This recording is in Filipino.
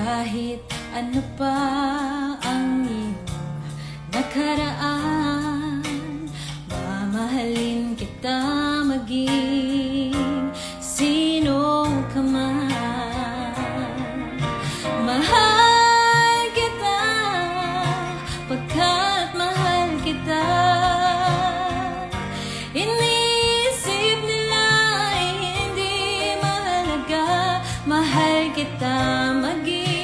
Kahit ano pa ang iyong nakaraan, mamahalin kita maging sino ka man. Mahal kita pagkat mahal kita. Iniisip nila ay hindi mahalaga. Mahal kita maging